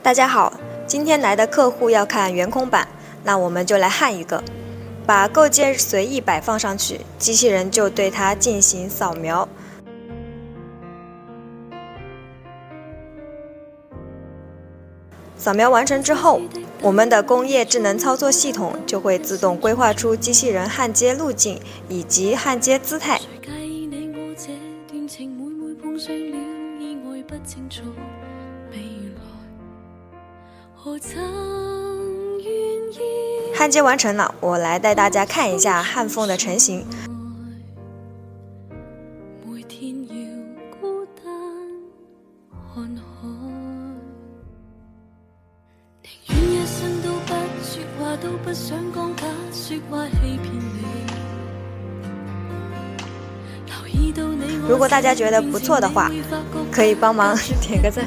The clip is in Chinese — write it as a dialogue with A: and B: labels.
A: 大家好，今天来的客户要看圆空板，那我们就来焊一个。把构件随意摆放上去，机器人就对它进行扫描。扫描完成之后，我们的工业智能操作系统就会自动规划出机器人焊接路径以及焊接姿态。焊接完成了，我来带大家看一下焊缝的成型。如果大家觉得不错的话，可以帮忙点个赞。